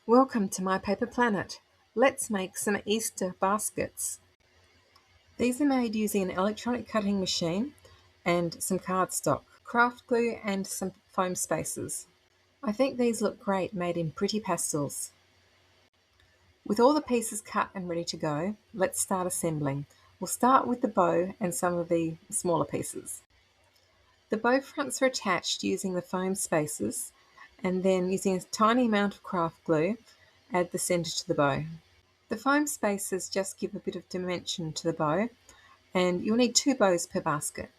Welcome to my paper planet. Let's make some Easter baskets. These are made using an electronic cutting machine and some cardstock, craft glue and some foam spacers. I think these look great made in pretty pastels. With all the pieces cut and ready to go, let's start assembling. We'll start with the bow and some of the smaller pieces. The bow fronts are attached using the foam spacers, and then using a tiny amount of craft glue, add the centre to the bow. The foam spacers just give a bit of dimension to the bow, and you'll need 2 bows per basket.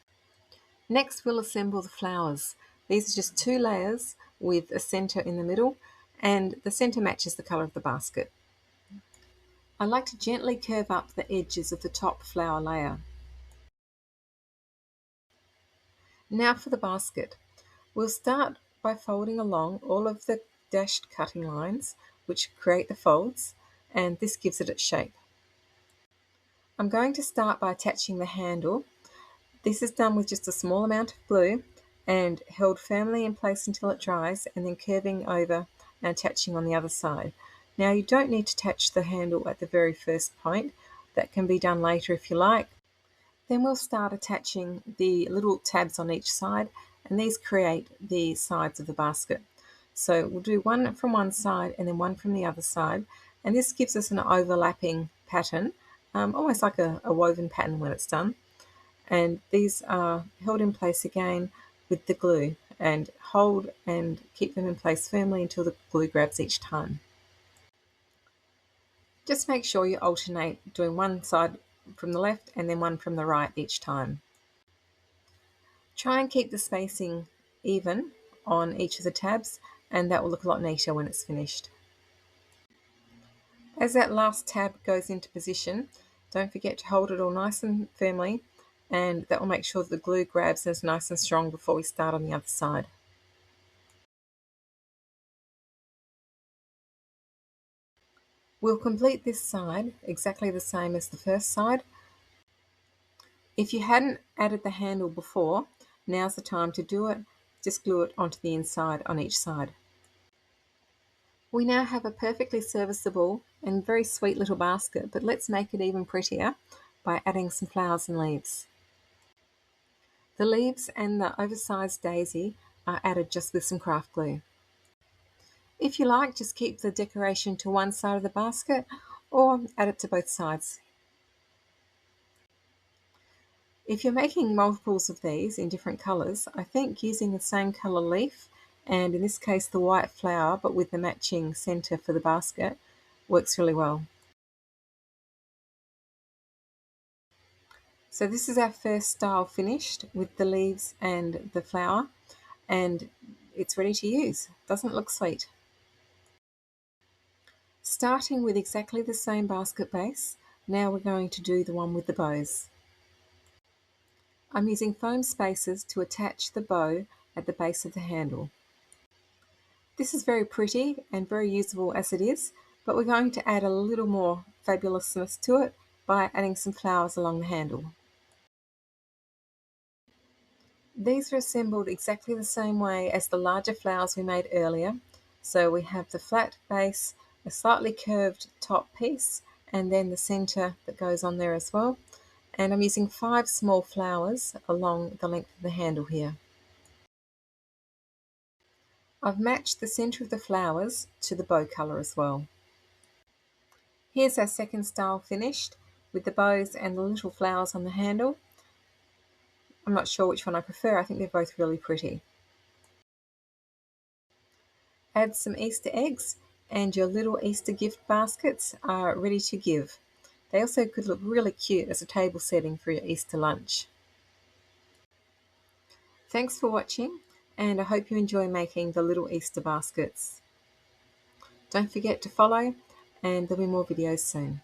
Next we'll assemble the flowers. These are just 2 layers with a centre in the middle, and the centre matches the colour of the basket. I like to gently curve up the edges of the top flower layer. Now for the basket. We'll start by folding along all of the dashed cutting lines which create the folds, and this gives it its shape. I'm going to start by attaching the handle. This is done with just a small amount of glue and held firmly in place until it dries, and then curving over and attaching on the other side. Now you don't need to attach the handle at the very first point. That can be done later if you like. Then we'll start attaching the little tabs on each side, and these create the sides of the basket. So we'll do one from one side and then one from the other side, and this gives us an overlapping pattern, almost like a woven pattern when it's done. And these are held in place again with the glue, and hold and keep them in place firmly until the glue grabs each time. Just make sure you alternate doing one side from the left and then one from the right each time. Try and keep the spacing even on each of the tabs, and that will look a lot neater when it's finished. As that last tab goes into position, don't forget to hold it all nice and firmly, and that will make sure that the glue grabs and is nice and strong before we start on the other side. We'll complete this side exactly the same as the first side. If you hadn't added the handle before, now's the time to do it. Just glue it onto the inside on each side. We now have a perfectly serviceable and very sweet little basket, but let's make it even prettier by adding some flowers and leaves. The leaves and the oversized daisy are added just with some craft glue. If you like, just keep the decoration to one side of the basket or add it to both sides. If you're making multiples of these in different colours, I think using the same colour leaf, and in this case the white flower but with the matching centre for the basket, works really well. So this is our first style finished with the leaves and the flower, and it's ready to use. Doesn't it look sweet? Starting with exactly the same basket base, now we're going to do the one with the bows. I'm using foam spacers to attach the bow at the base of the handle. This is very pretty and very usable as it is, but we're going to add a little more fabulousness to it by adding some flowers along the handle. These are assembled exactly the same way as the larger flowers we made earlier. So we have the flat base, a slightly curved top piece, and then the centre that goes on there as well. And I'm using 5 small flowers along the length of the handle here. I've matched the centre of the flowers to the bow colour as well. Here's our second style finished with the bows and the little flowers on the handle. I'm not sure which one I prefer. I think they're both really pretty. Add some Easter eggs and your little Easter gift baskets are ready to give. They also could look really cute as a table setting for your Easter lunch. Thanks for watching, and I hope you enjoy making the little Easter baskets. Don't forget to follow, and there'll be more videos soon.